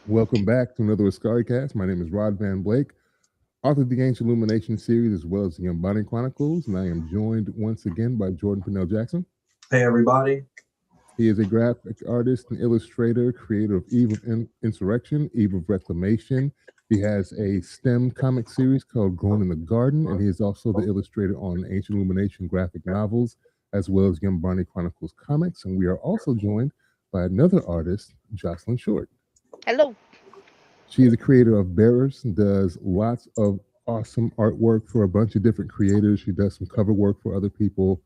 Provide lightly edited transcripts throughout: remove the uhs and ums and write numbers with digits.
Welcome back to another Askari Cast. My name is Rod Van Blake, author of the Ancient Illumination series as well as the Unbonding Chronicles, and I am joined once again by Jordan Purnell Jackson. Hey, everybody. He is a graphic artist and illustrator, creator of Eve of Insurrection, Eve of Reclamation. He has a STEM comic series called Grown in the Garden, and he is also the illustrator on Ancient Illumination graphic novels as well as Young Barney Chronicles comics. And we are also joined by another artist, Jocelyn Short. Hello. She is a creator of Bearers and does lots of awesome artwork for a bunch of different creators. She does some cover work for other people.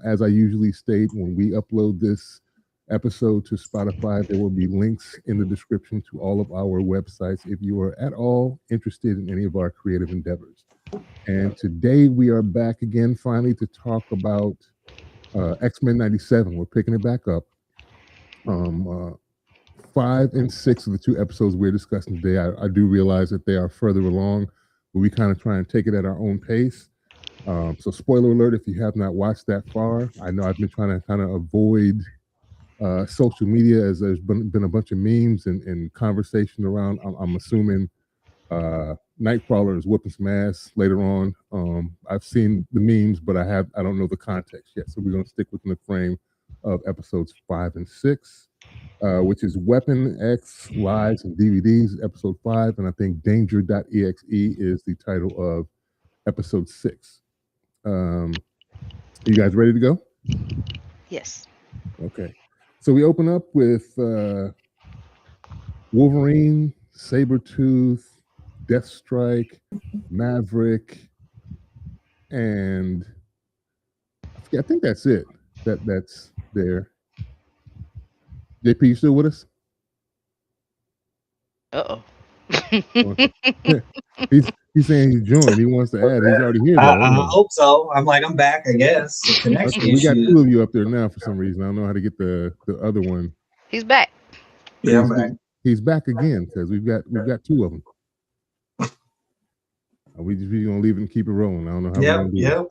As I usually state, when we upload this episode to Spotify, there will be links in the description to all of our websites if you are at all interested in any of our creative endeavors. And today we are back again finally to talk about X-Men 97. We're picking it back up. 5 and 6 of the 2 episodes we're discussing today, I do realize that they are further along, but we kind of try and take it at our own pace. So spoiler alert, if you have not watched that far, I know I've been trying to kind of avoid social media as there's been a bunch of memes and conversation around. I'm assuming Nightcrawler is whooping some ass later on. I've seen the memes, but I don't know the context yet. So we're going to stick within the frame of episodes 5 and 6. Which is Weapon X Lives and DVDs, episode 5, and I think Danger.exe is the title of episode 6. You guys ready to go? Yes. Okay. So we open up with Wolverine, Sabretooth, Deathstrike, Maverick, and I think that's it. That's there. JP, you still with us? Uh-oh. he's saying he's joined. He wants to add. He's already here, though. I hope so. I'm back, I guess. Connection okay, we got 2 of you up there now for some reason. I don't know how to get the other one. He's back. Yeah, I'm back. He's back again because we've got 2 of them. We gonna leave it and keep it rolling. I don't know how. Yep.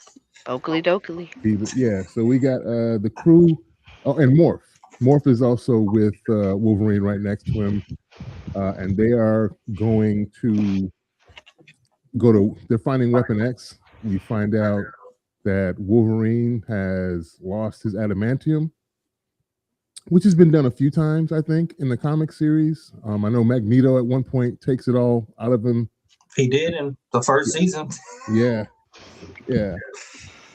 Oakley dokley. Yeah. So we got the crew. Oh, and Morph. Morph is also with Wolverine right next to him, and they are going to they're finding Weapon X. We find out that Wolverine has lost his adamantium, which has been done a few times, I think, in the comic series. I know Magneto at one point takes it all out of him. He did in the first season. Yeah.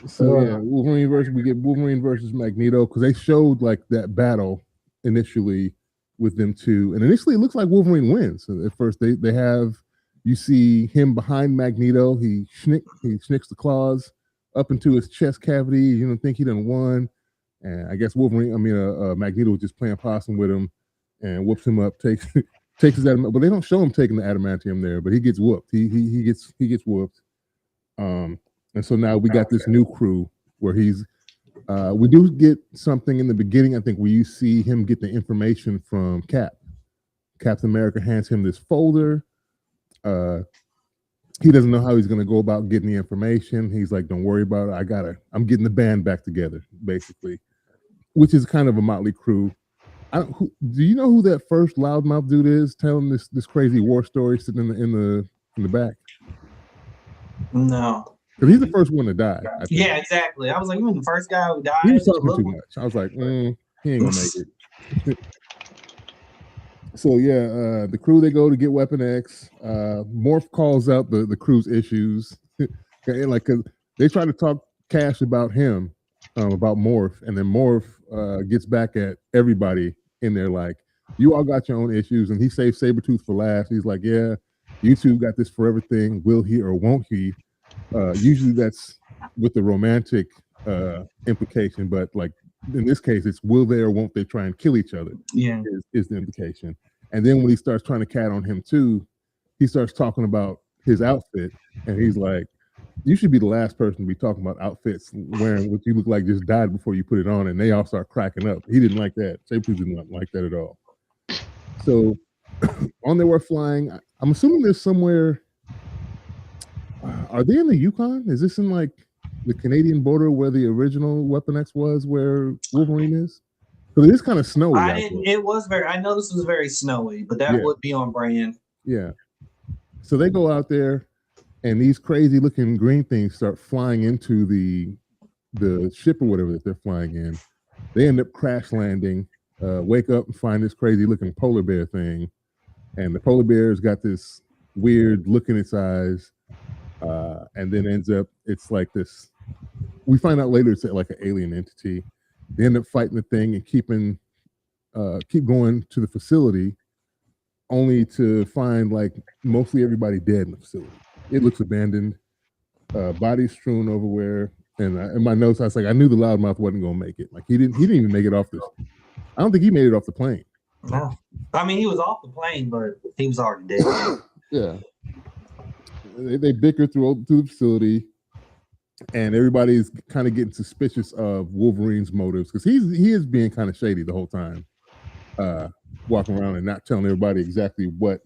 So we get Wolverine versus Magneto because they showed like that battle initially with them two, and initially it looks like Wolverine wins. So at first they have you see him behind Magneto. He snicks the claws up into his chest cavity. You don't think he done won, and I guess Magneto was just playing possum with him and whoops him up. Takes his adamantium, but they don't show him taking the adamantium there. But he gets whooped. He gets whooped. And so now we got this new crew where we do get something in the beginning, I think, where you see him get the information from Cap. Captain America hands him this folder. He doesn't know how he's going to go about getting the information. He's like, don't worry about it. I'm getting the band back together, basically, which is kind of a motley crew. Do you know who that first loudmouth dude is telling this crazy war story sitting in the back? No. Because he's the first one to die. Yeah, exactly. I was like, the first guy who died. He was talking too much. I was like, he ain't gonna make it. So yeah, the crew, they go to get Weapon X. Morph calls out the crew's issues. Like, cause they try to talk cash about him, about Morph, and then Morph gets back at everybody in there like, you all got your own issues, and he saves Sabretooth for last. He's like, yeah, you two got this forever thing. Will he or won't he? Usually that's with the romantic implication, but like in this case, it's will they or won't they try and kill each other? Yeah, is the implication. And then when he starts trying to cat on him too, he starts talking about his outfit, and he's like, you should be the last person to be talking about outfits wearing what you look like just died before you put it on. And they all start cracking up. He didn't like that. Sabretooth did not like that at all. So on their way flying, I'm assuming there's somewhere. Are they in the Yukon? Is this in like the Canadian border where the original Weapon X was, where Wolverine is? So it is kind of snowy. I didn't. It was very. I know this was very snowy, but that would be on brand. Yeah. So they go out there, and these crazy looking green things start flying into the ship or whatever that they're flying in. They end up crash landing. Wake up and find this crazy looking polar bear thing, and the polar bear's got this weird look in its eyes, and then ends up it's like this. We find out later it's like an alien entity. They end up fighting the thing and keep going to the facility, only to find like mostly everybody dead in the facility. It looks abandoned, bodies strewn everywhere. And in my notes, I was like, I knew the loudmouth wasn't gonna make it. Like he didn't even make it off this. I don't think he made it off the plane. No, I mean he was off the plane, but he was already dead. Yeah, they bicker through the facility, and everybody's kind of getting suspicious of Wolverine's motives because he is being kind of shady the whole time, walking around and not telling everybody exactly what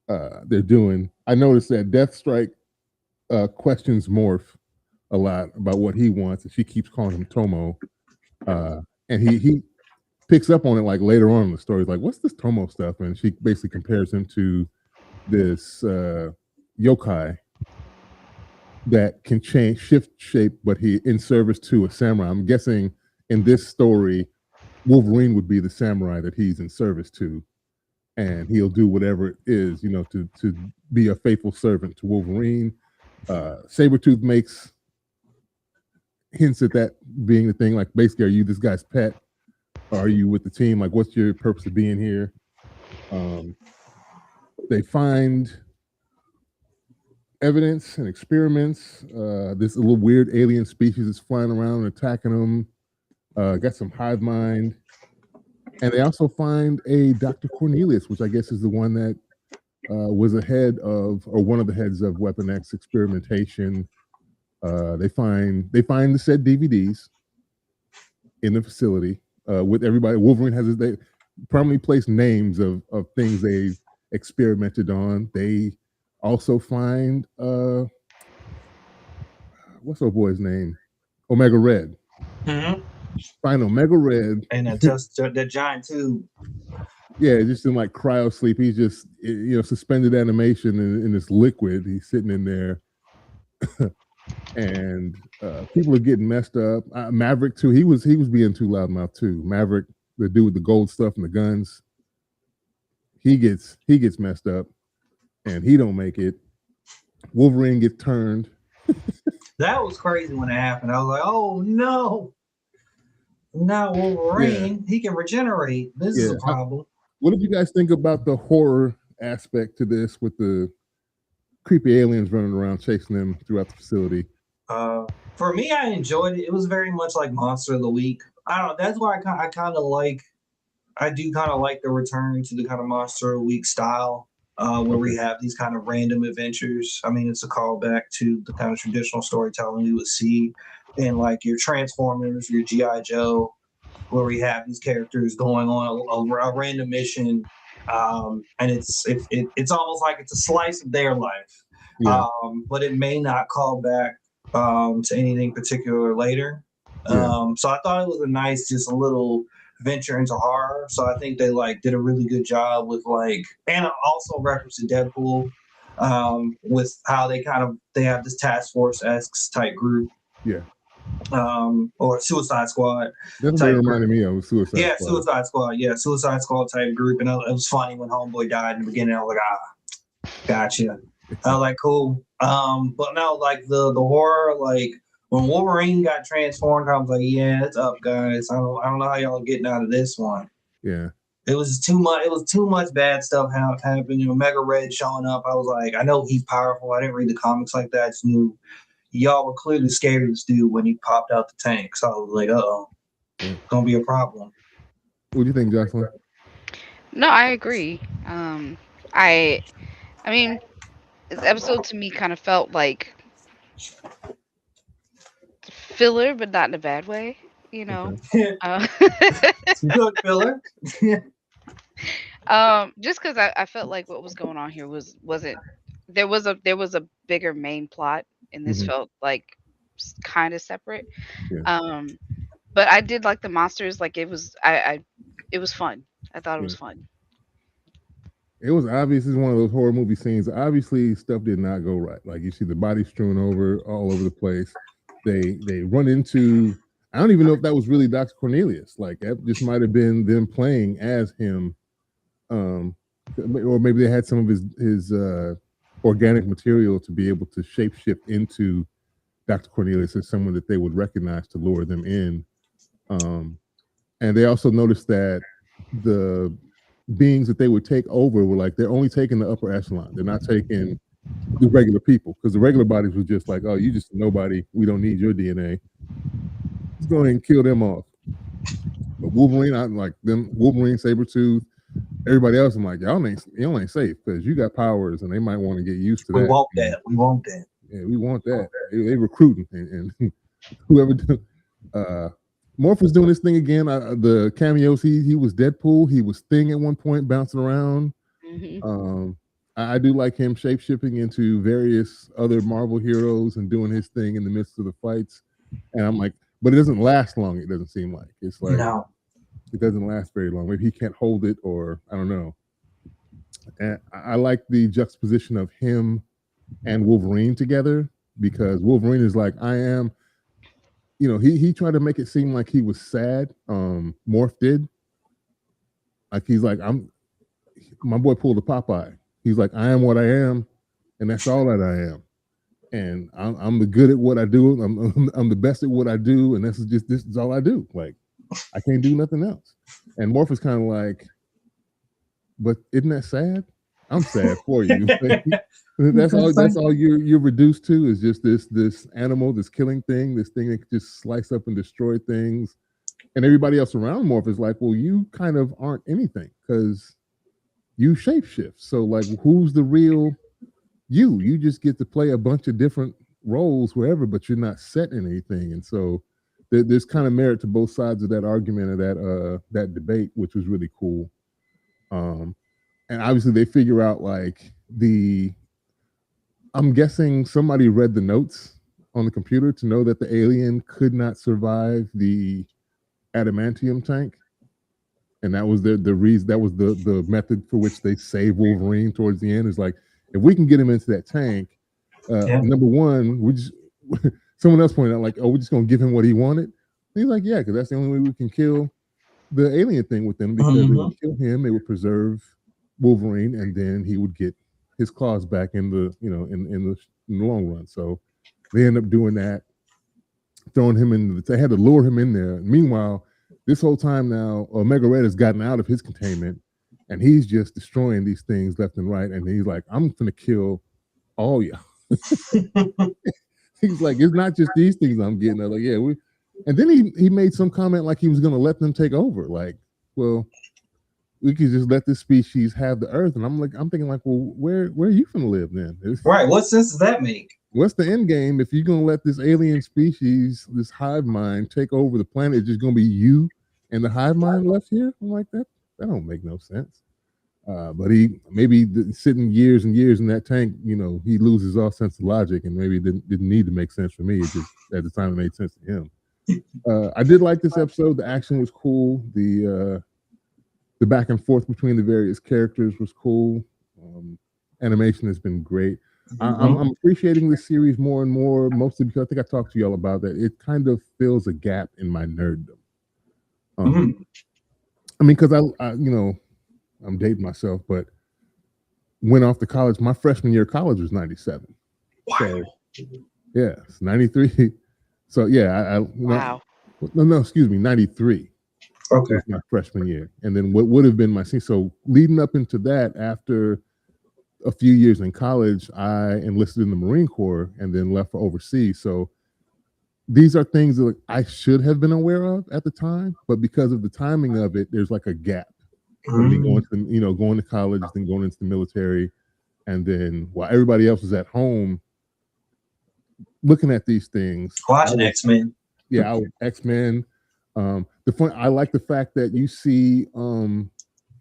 they're doing. I noticed that Deathstrike questions Morph a lot about what he wants, and she keeps calling him Tomo, and he picks up on it like later on in the story. He's like, "What's this Tomo stuff?" And she basically compares him to this yokai that can shift shape, but he in service to a samurai. I'm guessing in this story, Wolverine would be the samurai that he's in service to, and he'll do whatever it is, to be a faithful servant to Wolverine. Sabretooth makes hints at that being the thing, like basically, are you this guy's pet? Or are you with the team? Like, what's your purpose of being here? They find evidence and experiments. This little weird alien species is flying around and attacking them. Got some hive mind. And they also find a Dr. Cornelius, which I guess is the one that was a head of, or one of the heads of Weapon X experimentation. They find the said DVDs in the facility with everybody. Wolverine has they permanently placed names of things they experimented on. They also find what's our boy's name? Omega Red. Mm-hmm. Find Omega Red and that giant tube. Yeah, just in like cryo sleep. He's just suspended animation in this liquid. He's sitting in there. And people are getting messed up. Maverick too. He was being too loudmouth too. Maverick, the dude with the gold stuff and the guns, he gets messed up, and he don't make it. Wolverine gets turned. That was crazy when it happened. I was like, oh no, not Wolverine. Yeah. He can regenerate. This is a problem. What did you guys think about the horror aspect to this with the creepy aliens running around chasing them throughout the facility? For me, I enjoyed it. It was very much like Monster of the Week. I don't know. That's why I kind of like. I do kind of like the return to the kind of Monster of the Week style, where we have these kind of random adventures. I mean, it's a callback to the kind of traditional storytelling we would see in like your Transformers, your G.I. Joe, where we have these characters going on a random mission, and it's almost like it's a slice of their life, but it may not call back to anything particular later. So I thought it was a nice, just a little venture into horror. So I think they did a really good job with and also reference to Deadpool, with how they have this task force-esque type group. Yeah. Or Suicide Squad. That's what it reminded me of Suicide Squad. Suicide Squad. Yeah, Suicide Squad type group. And it was funny when Homeboy died in the beginning. I was like, gotcha. I was like, cool. But no, the horror, when Wolverine got transformed, I was like, yeah, it's up, guys. I don't know how y'all are getting out of this one. Yeah. It was too much. It was too much bad stuff happened. Mega Red showing up. I was like, I know he's powerful. I didn't read the comics like that. I just knew y'all were clearly scared of this dude when he popped out the tank. So I was like, it's gonna be a problem. What do you think, Jocelyn? No, I agree. I mean, this episode to me kind of felt like filler, but not in a bad way, Okay. Good filler. Just because I felt like what was going on here wasn't there was a bigger main plot, and this felt like kind of separate. Yeah. But I did like the monsters. Like it was fun. I thought it Yeah. was fun. It was obvious. It's one of those horror movie scenes. Obviously, stuff did not go right. Like you see the body strewn over all over the place. They run into. I don't even know if that was really Dr. Cornelius. Like that just might have been them playing as him, um, or maybe they had some of his organic material to be able to shapeshift into Dr. Cornelius as someone that they would recognize to lure them in. And they also noticed that the beings that they would take over were like they're only taking the upper echelon. They're not taking the regular people because the regular bodies was just like, oh, you just a nobody. We don't need your DNA. Let's go ahead and kill them off. But Wolverine, I like them. Wolverine, Sabretooth, everybody else. I'm like, y'all ain't safe because you got powers and they might want to get used to that. We want that. We want that. Yeah, we want that. They recruiting and whoever. Morph was doing this thing again. The cameos, he was Deadpool. He was Thing at one point, bouncing around. Mm-hmm. I do like him shape-shifting into various other Marvel heroes and doing his thing in the midst of the fights. And I'm like, but it doesn't last long. It doesn't seem like it's like it doesn't last very long. Maybe he can't hold it, or I don't know. And I like the juxtaposition of him and Wolverine together because Wolverine is like, I am. You know, he tried to make it seem like he was sad. Morph did. Like he's like, my boy pulled a Popeye. He's like, I am what I am, and that's all that I am. And I'm the good at what I do. I'm the best at what I do, and this is all I do. Like I can't do nothing else. And Morph is kind of like, but isn't that sad? I'm sad for you. That's all you're reduced to is just this animal, this killing thing, this thing that can just slice up and destroy things. And everybody else around Morph is like, well, you kind of aren't anything because you shapeshift. So like, who's the real you? You just get to play a bunch of different roles wherever, but you're not set in anything. And so there's kind of merit to both sides of that argument or that debate, which was really cool. And obviously they figure out like I'm guessing somebody read the notes on the computer to know that the alien could not survive the adamantium tank. And that was the reason, that was the method for which they save Wolverine towards the end is like, if we can get him into that tank, number one, someone else pointed out like, oh, we're just going to give him what he wanted. And he's like, yeah, because that's the only way we can kill the alien thing with them because they would kill him, they would preserve Wolverine, and then he would get his claws back in the in the long run. So they end up doing that, throwing him in. They had to lure him in there. Meanwhile, this whole time now, Omega Red has gotten out of his containment, and he's just destroying these things left and right. And he's like, "I'm gonna kill all y'all." He's like, "It's not just these things I'm getting." I'm like, "Yeah, we." And then he made some comment like he was gonna let them take over. Like, well, we could just let this species have the Earth. And I'm thinking like, well, where are you gonna live then? Right. What sense does that make? What's the end game if you're gonna let this alien species, this hive mind, take over the planet? It's just gonna be you and the hive mind left here. I'm like, that don't make no sense. But he maybe sitting years and years in that tank, he loses all sense of logic, and maybe it didn't need to make sense for me. It just at the time it made sense to him. I did like this episode. The action was cool. The back and forth between the various characters was cool. Animation has been great. I'm appreciating this series more and more, mostly because I think I talked to y'all about that. It kind of fills a gap in my nerddom. I mean, because I I'm dating myself, but went off to college. My freshman year of college was 97. Wow. So, yeah, it's 93. So yeah, Wow. No, excuse me, 93. Okay. Was my freshman year. And then what would have been my senior. So leading up into that, after a few years in college, I enlisted in the Marine Corps and then left for overseas. So these are things that I should have been aware of at the time, but because of the timing of it, there's like a gap. Me going to college, then going into the military, and then while everybody else was at home looking at these things, watching X-Men. Yeah, I was X-Men. I like the fact that you see him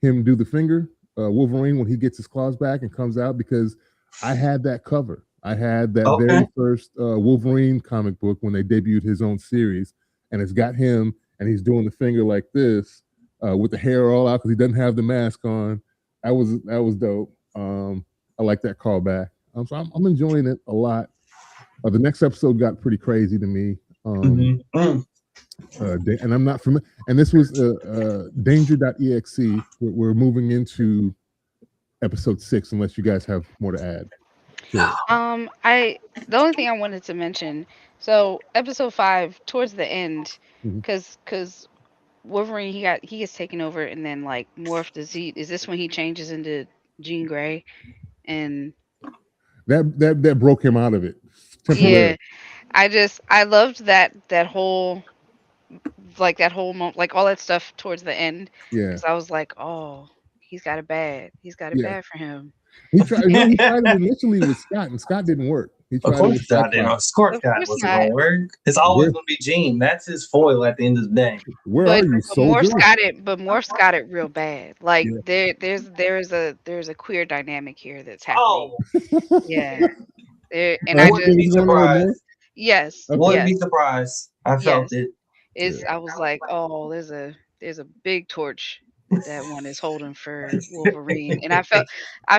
do the finger, Wolverine, when he gets his claws back and comes out, because I had that cover. I had that very first Wolverine comic book when they debuted his own series, and it's got him and he's doing the finger like this with the hair all out because he doesn't have the mask on. That was dope. I like that callback. So I'm enjoying it a lot. The next episode got pretty crazy to me. And I'm not familiar. And this was danger.exe. We're moving into episode 6, unless you guys have more to add. Sure. The only thing I wanted to mention, so episode 5 towards the end, Mhm. because Wolverine he gets taken over and then like morphed. Is this when he changes into Jean Grey? And That broke him out of it yeah, temporarily. I loved that whole moment, like all that stuff towards the end, Yeah, because I was like, oh, he's got it yeah. bad for him. He tried. You know, he tried it initially with Scott, and Scott didn't work. He Of tried it course, with God, you know, Sapphire. Scorch Of God course wasn't not. gonna work. It's always gonna be Gene. That's his foil at the end of the day. Where But are you, Morph's soldier? got it. But Morph's got it real bad. Like Yeah. there's a queer dynamic here that's happening. Oh, Yeah. And Oh, I that's the just wouldn't thing be that's going on with Morph? surprised. yes, Okay. Wouldn't yes, be surprised. I felt yes. it. It's Yeah. I was like, oh, there's a big torch that one is holding for Wolverine, and I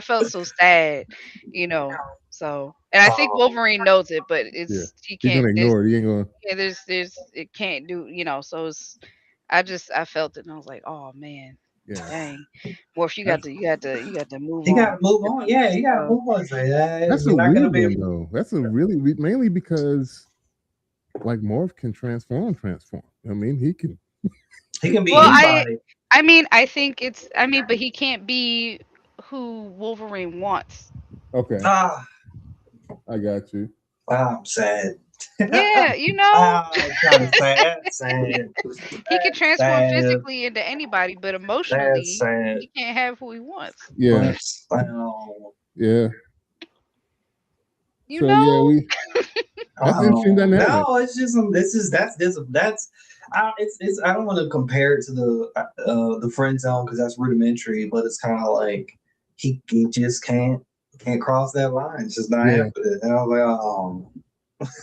felt so sad, you know. So, and I think Oh, Wolverine knows it, but Yeah. it's he He's can't. gonna ignore it. He ain't gonna. Yeah, there's it can't do, so it's I felt it and I was like, "Oh man, Yeah. dang. Morph, That's you got to move you gotta on. move With on. this." Yeah, you gotta So, move on. Say that that's a you're not gonna weird be. one though. That's a really mainly because like Morph can transform. I mean, he can. He can be well, anybody. I think but he can't be who Wolverine wants. Okay, Ah, I got you. I'm sad. Yeah, It's kind of sad. Sad. he can That's transform sad. physically into anybody, but That's emotionally, sad. he can't have who he wants. Yeah, Oh, yeah. You So yeah, know? that's an interesting oh. dynamic. No, it's just this is that's it's I don't want to compare it to the friend zone because that's rudimentary, but it's kind of like he just can't cross that line. It's just not Yeah. happening. And I was like, oh,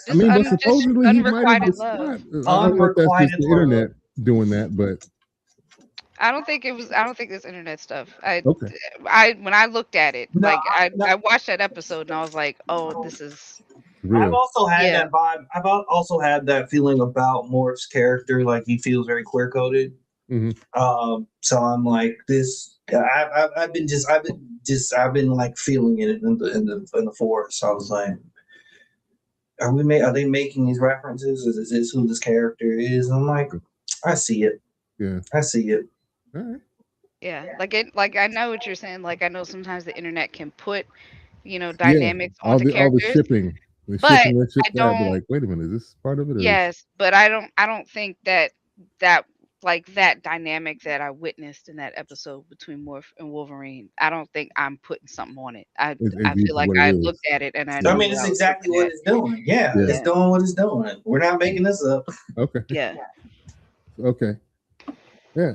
I mean, but Just supposedly he might have unrequited love. described. I don't know if that's just unrequited the love. internet doing that, but I don't think it's internet stuff. okay, I when I looked at it, No, like I watched that episode and I was like, "Oh, this is I've real. also had yeah." that vibe. Also had that feeling about Morph's character, like he feels very queer coded. Hmm. So I'm like this. I've been like feeling it in the forest. So I was like, are they making these references? Is this who this character is? And I'm like, I see it. Yeah. I see it. All right. Yeah, like I know what you're saying. Like I know sometimes the internet can put, Yeah. dynamics All onto the characters, shipping, but and ship I that. Be don't like, wait a minute, is this part of it or? yes, but I don't think that like that dynamic that I witnessed in that episode between Morph and Wolverine, I don't think I'm putting something on it. I Is feel like what it I is. looked at it and I I knew mean, what it's I was exactly looking what at. it's doing. Yeah, Yeah. it's Yeah. doing what it's doing. We're not making this up. Okay. Yeah. Okay. Yeah.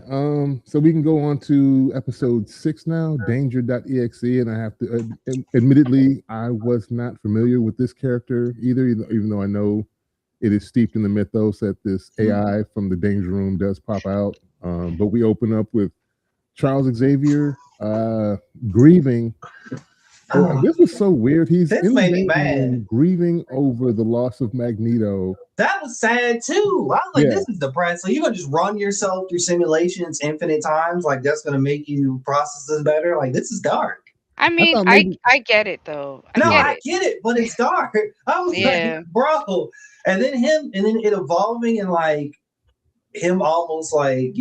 So we can go on to episode 6 now, danger.exe. And I have to admittedly, I was not familiar with this character either, even though I know it is steeped in the mythos that this AI from the danger room does pop out. But we open up with Charles Xavier grieving. This was so weird. He's This in the made me danger mad. room grieving over the loss of Magneto. That was sad too. I was like, Yeah. this is depressing. So you're gonna just run yourself through simulations infinite times? Like that's gonna make you process this better? Like this is dark. I I mean, thought maybe I get it though. I No, get I it. get it, but it's dark. I was Yeah. like, bro. And then it evolving and like him almost like,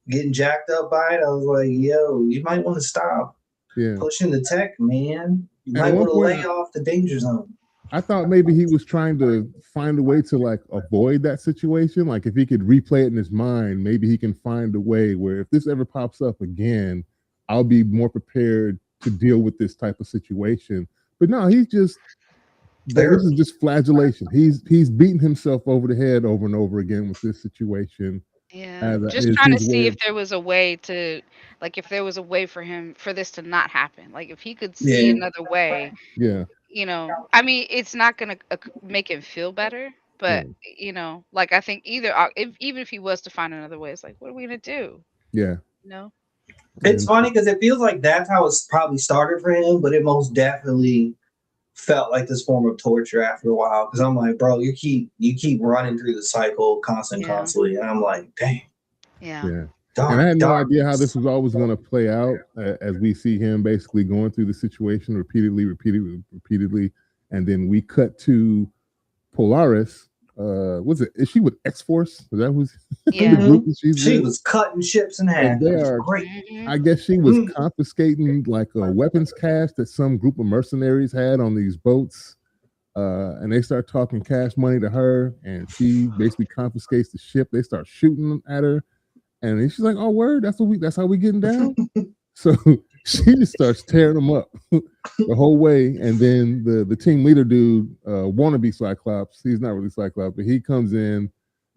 getting jacked up by it. I was like, yo, you might want to stop yeah. pushing the tech, man. You At might one want to point, lay off the danger zone. I thought maybe he was trying to find a way to like avoid that situation. Like if he could replay it in his mind, maybe he can find a way where if this ever pops up again, I'll be more prepared to deal with this type of situation. But no, he's just this is just flagellation. He's beating himself over the head over and over again with this situation. Yeah. Just Is trying to his see way if of there was a way to like if there was a way for him for this to not happen. Like if he could see Yeah. another way, yeah. I mean, it's not going to make him feel better, But, Right. like, I think either if even if he was to find another way, it's like, what are we gonna do? Yeah. You know? It's And funny because it feels like that's how it's probably started for him, but it most definitely felt like this form of torture after a while. Because I'm like, bro, you keep running through the cycle Yeah. constantly, and I'm like, dang, Yeah. yeah. And I dark had no idea how this darkness. was always going to play out as we see him basically going through the situation repeatedly, repeatedly, repeatedly. And then we cut to Polaris. Was it? Is she with X Force? Is that who's the Yeah. group Mhm. that she's She with? was cutting ships in And half. they It was are, great. Mhm. I guess she was Mm. confiscating like a weapons cache that some group of mercenaries had on these boats. And they start talking cash money to her, and she basically confiscates the ship. They start shooting at her, and then she's like, "Oh, word! That's how we getting down." So she just starts tearing them up the whole way, and then the team leader dude, wannabe Cyclops, he's not really Cyclops, but he comes in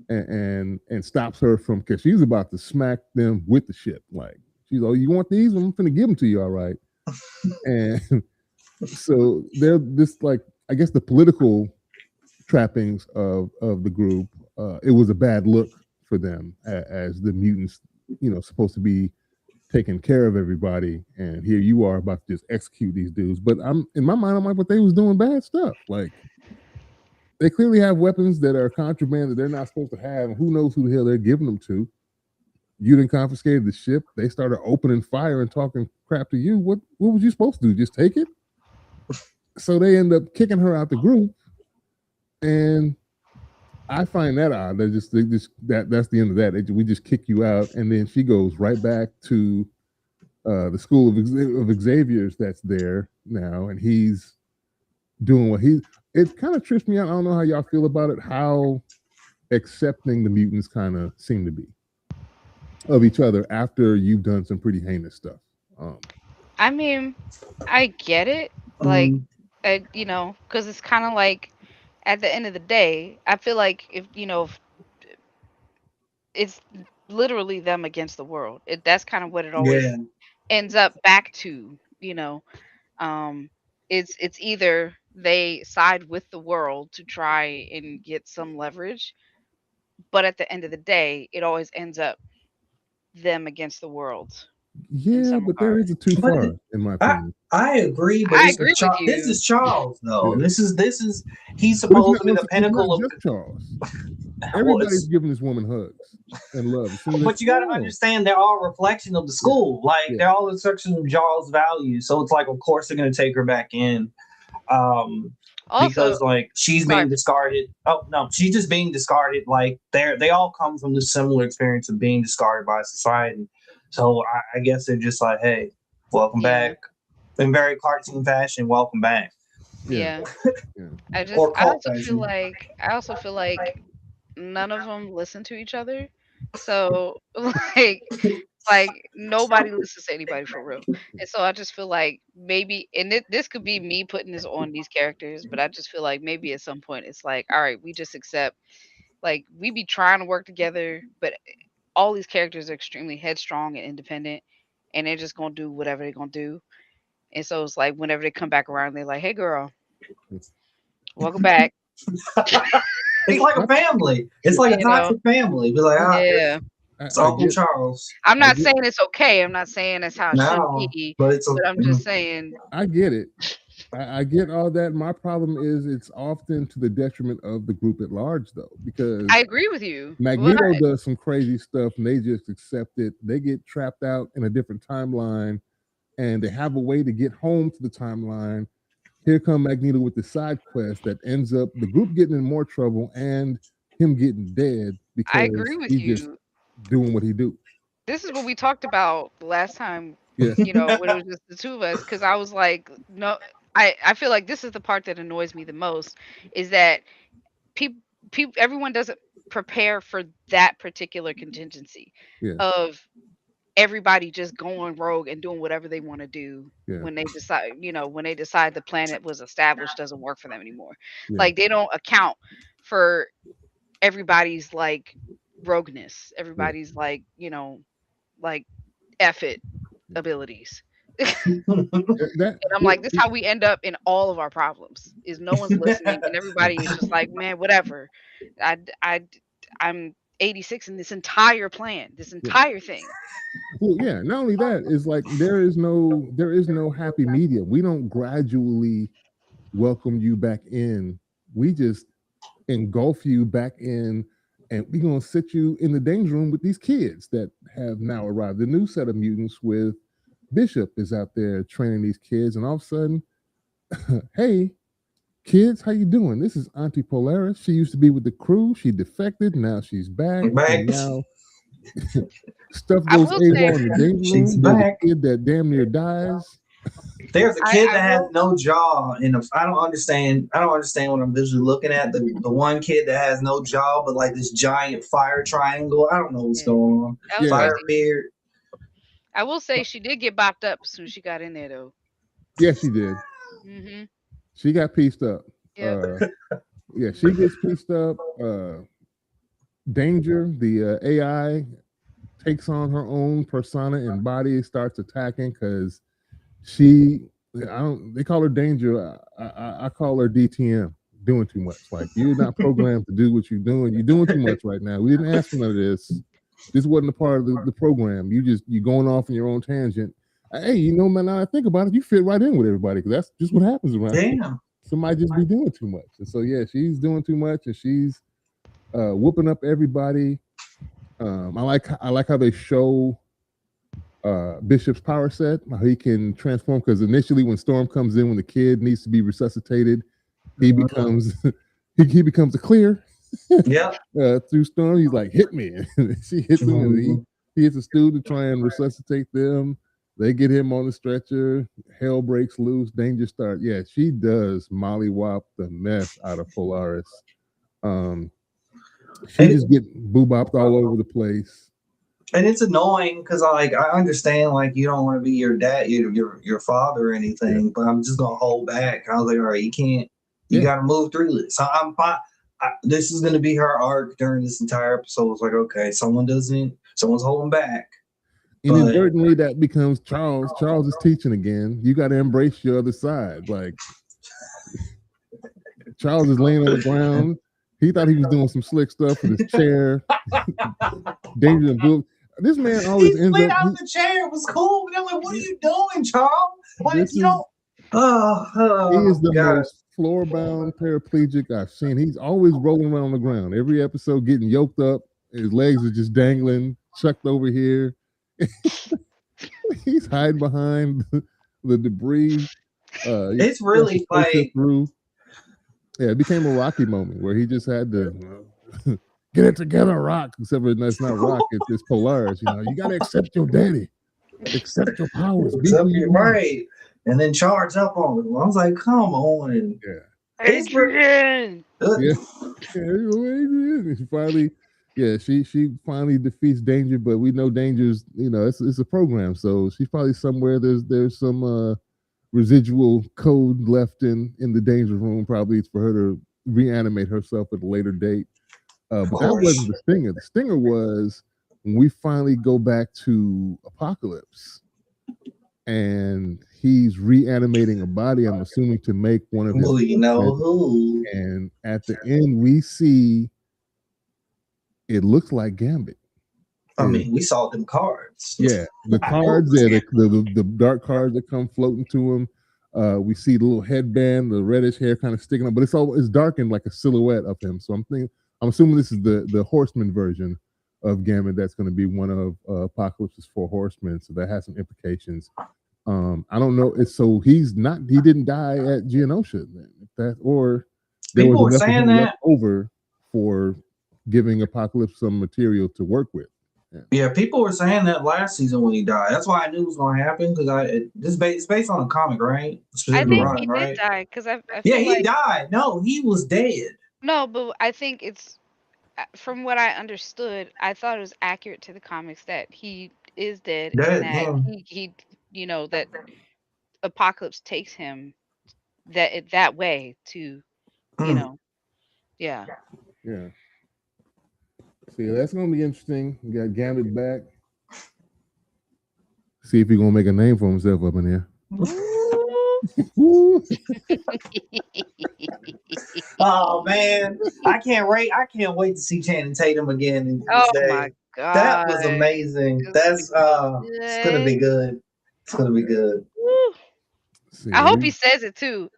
and stops her from because she's about to smack them with the ship. Like she's, "Oh, you want these? I'm gonna give them to you, all right." And so they're this like I guess the political trappings of the group. It was a bad look for them as the mutants, supposed to be taking care of everybody, and here you are about to just execute these dudes. But I'm in my mind, I'm like, but they was doing bad stuff. Like they clearly have weapons that are contraband that they're not supposed to have, and who knows who the hell they're giving them to. You didn't confiscated the ship. They started opening fire and talking crap to you. What was you supposed to do? Just take it? So they end up kicking her out the group, and I find that odd. That's the end of that. We just kick you out, and then she goes right back to the school of Xavier's that's there now, and he's doing what he. It kind of trips me out. I don't know how y'all feel about it. How accepting the mutants kind of seem to be of each other after you've done some pretty heinous stuff. Um, I mean, I get it. Like, Um, because it's kind of like at the end of the day, I feel like if it's literally them against the world. That's kind of what it always yeah, ends up back to. Um, it's either they side with the world to try and get some leverage, but at the end of the day, it always ends up them against the world in yeah, some but there regard. is a too but far, in my I opinion. I agree, but I this is agree with This you. is Charles though. Yeah, This is he's but it's supposed not. to be No, the it's not pinnacle of just Charles. well, Everybody's it's giving this woman hugs and love. As soon as but they, you got to oh, understand they're all a reflection of the yeah, school. Like yeah, they're all a section of Charles' values. So it's like, of course, they're going to take her back in, um, Also, because like she's sorry. being discarded. Oh no, she's just being discarded. Like they all come from the similar experience of being discarded by society. So I guess they're just like, hey, welcome Yeah, back in very cartoon fashion. Welcome back yeah, yeah. yeah, or I cult also feel fashion. like none of them listen to each other. So like nobody listens to anybody for real. And so I just feel like maybe and this could be me putting this on these characters, but I just feel like maybe at some point it's like, all right, we just accept like we be trying to work together, but all these characters are extremely headstrong and independent and they're just gonna do whatever they're gonna do. And so it's like whenever they come back around, they're like, hey girl, welcome back. It's like a family. It's like a You know, toxic family. Be like, yeah. it's I Uncle get, Charles. I'm I not get, saying it's okay. I'm not saying that's how it should No, be, but it's a but I'm just saying I get it. I get all that. My problem is it's often to the detriment of the group at large, though, I because agree with you. But Magneto does some crazy stuff and they just accept it. They get trapped out in a different timeline and they have a way to get home to the timeline. Here come Magneto with the side quest that ends up the group getting in more trouble and him getting dead I agree because with he's just you. doing what he do. This is what we talked about the last time, Yeah, when it was just the two of us, because I was like, no, I feel like this is the part that annoys me the most is that people, everyone doesn't prepare for that particular contingency yeah, of everybody just going rogue and doing whatever they want to do yeah, when they decide, when they decide the planet was established doesn't work for them anymore. yeah, Like they don't account for everybody's like rogueness, yeah, everybody's like, like F it abilities. That And I'm like, this is how we end up in all of our problems. Is no one's listening, and everybody is just like, man, whatever. I I I'm 86 in this entire plan, this yeah. entire thing. Well, yeah. Not only that is like there is no happy medium. We don't gradually welcome you back in. We just engulf you back in, and we're gonna sit you in the danger room with these kids that have now arrived. The new set of mutants with Bishop is out there training these kids, and all of a sudden, hey, kids, how you doing? This is Auntie Polaris. She used to be with the crew. She defected. Now she's back, Back. and now stuff I goes will say, AWOL in the danger She's room. There's a back. kid that damn near dies. There's a I, kid I that has will, no jaw, and I don't understand. I don't understand what I'm visually looking at. The one kid that has no jaw, but like this giant fire triangle. I don't know what's yeah, going on. that was Yeah, Fire crazy. beard. I will say she did get bopped up as soon as she got in there, though. yeah, she did. Mhm. She got pieced up. Yep. Yeah, she gets pieced up. Danger, the AI takes on her own persona and body, starts attacking because she, I don't, they call her Danger. I call her DTM, doing too much. Like, you're not programmed to do what you're doing. You're doing too much right now. We didn't ask for none of this. This wasn't a part of the program. You're going off on your own tangent. Hey, man, now I think about it, you fit right in with everybody because that's just what happens around here. Damn. Somebody just be doing too much. And so, yeah, she's doing too much and she's whooping up everybody. I like how they show Bishop's power set, how he can transform. Because initially, when Storm comes in, when the kid needs to be resuscitated, he becomes he becomes a clear. Yep. Through Storm, he's like, hit me. And she hits him, and he hits a student to try and resuscitate them. They get him on the stretcher. Hell breaks loose. Danger start. Yeah, she does mollywop the mess out of Polaris. She just get boobopped all over the place. And it's annoying because I understand like you don't want to be your dad, your father or anything, but I'm just gonna hold back. I was like, all right, you can't. You Yeah. got to move through this. So I'm fine. This is gonna be her arc during this entire episode. It's like, okay, someone's holding back. Inadvertently, that becomes Charles. Charles is teaching again. You got to embrace your other side. Like, Charles is laying on the ground. He thought he was doing some slick stuff with his chair. Danger and Bill. This man always ends slid up. out the chair. It was cool, but I'm like, what are you doing, Charles? Like, This you is- don't. Oh, He is the God. most floor-bound paraplegic I've seen. He's always rolling around on the ground. Every episode, getting yoked up. His legs are just dangling, chucked over here. He's hiding behind the debris. It's really like through. Yeah, it became a Rocky moment where he just had to get it together, Rock. Except for that's not Rock; it's Polaris. You got to accept your daddy, accept your powers, be who you are. right, and then charge up on it. I was like, come on. Yeah. Adrian. Yeah. She finally, she finally defeats Danger, but we know Danger's, it's a program, so she's probably somewhere. There's some residual code left in the Danger room, probably for her to reanimate herself at a later date. But that wasn't the stinger. The stinger was when we finally go back to Apocalypse, and he's reanimating a body, I'm assuming, to make one of his. Well, you know who? And at the end, we see it looks like Gambit. I mean, we saw them cards. Yeah, the cards, the dark cards that come floating to him. We see the little headband, the reddish hair kind of sticking up, but it's darkened like a silhouette of him. So I'm assuming this is the Horseman version of Gambit. That's going to be one of Apocalypse's 4 horsemen. So that has some implications. I don't know. So he didn't die at Geonosia then, or there People were was enough saying of him that left over for giving Apocalypse some material to work with. Yeah, people were saying that last season when he died. That's why I knew it was going to happen because it's based on a comic, right? I think Run, he right? did die because I Yeah, feel he like died. No, he was dead. no, but I think it's from what I understood. I thought it was accurate to the comics that he is dead and Dead. that Yeah. he that Apocalypse takes him that way to yeah. Yeah. See, that's gonna be interesting. We got Gambit back. see if he's gonna make a name for himself up in here. Oh man, I can't wait! I can't wait to see Channing Tatum again in Oh Wednesday. my god, That was amazing. That's it's gonna be good. It's gonna be good. See, I hope he says it too.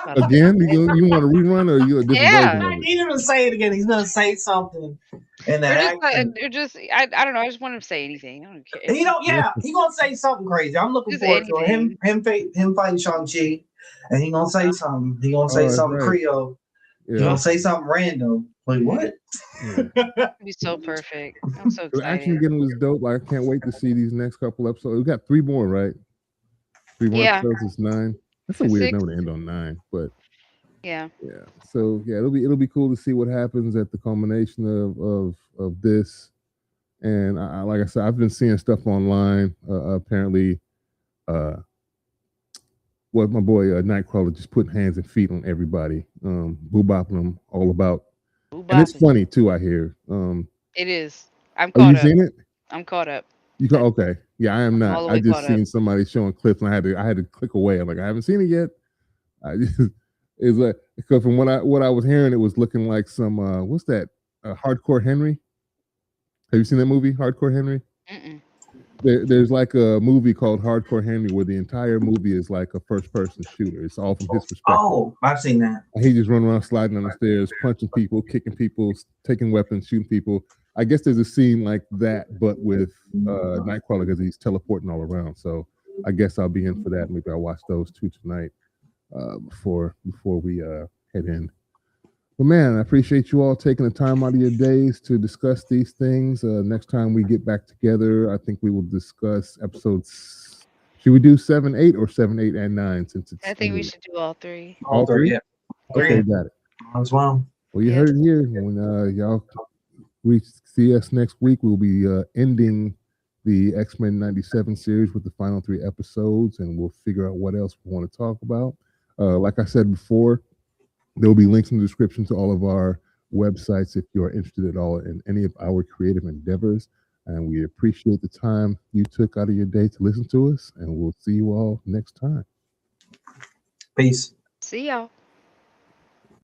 again. You want a rerun or you a different Yeah. version of I it? need him to say it again. He's gonna say something in that accent. I don't know. I just want him to say anything. I don't care. And he gonna say something crazy. I'm looking Just forward to it. anything. Him fighting Shang-Chi, and he gonna say something. He gonna say that's something right. Creole. He Yeah. gonna say something random. Like what? It'd be so perfect. I'm so The action excited. again was dope. Like, I can't wait to see these next couple episodes. We got 3 more, right? 3 more Yeah. episodes is 9. That's a It's weird 6. number to end on 9, but Yeah. yeah. So yeah, it'll be cool to see what happens at the culmination of this. And I like I said, I've been seeing stuff online. Apparently, what my boy Nightcrawler just putting hands and feet on everybody, boop-bopping them all about. And it's funny too. I hear. It is. I'm Oh, you caught up. seen it? I'm caught up. You go okay. Yeah, I am I'm not. all the I way just caught up. seen somebody showing clips, and I had to click away. I'm like, I haven't seen it yet. I just it's like, because from what I was hearing, it was looking like some what's that? Hardcore Henry. Have you seen that movie, Hardcore Henry? Mm-mm. There's like a movie called Hardcore Henry where the entire movie is like a first person shooter. It's all from his perspective. Oh, I've seen that. And he just run around sliding on the stairs, punching people, kicking people, taking weapons, shooting people. I guess there's a scene like that, but with Nightcrawler because he's teleporting all around. So I guess I'll be in for that. Maybe I'll watch those 2 tonight before we head in. But man, I appreciate you all taking the time out of your days to discuss these things. Next time we get back together, I think we will discuss episodes. Should we do 7, 8, or 7, 8, and 9? Since it's I think we should do all 3. All three. Yeah. Okay, got it. As well. Well, you Yeah. heard it here. When y'all see us next week, we'll be ending the X-Men 97 series with the final 3 episodes, and we'll figure out what else we want to talk about. Like I said before, there will be links in the description to all of our websites if you are interested at all in any of our creative endeavors. And we appreciate the time you took out of your day to listen to us, and we'll see you all next time. Peace. See y'all.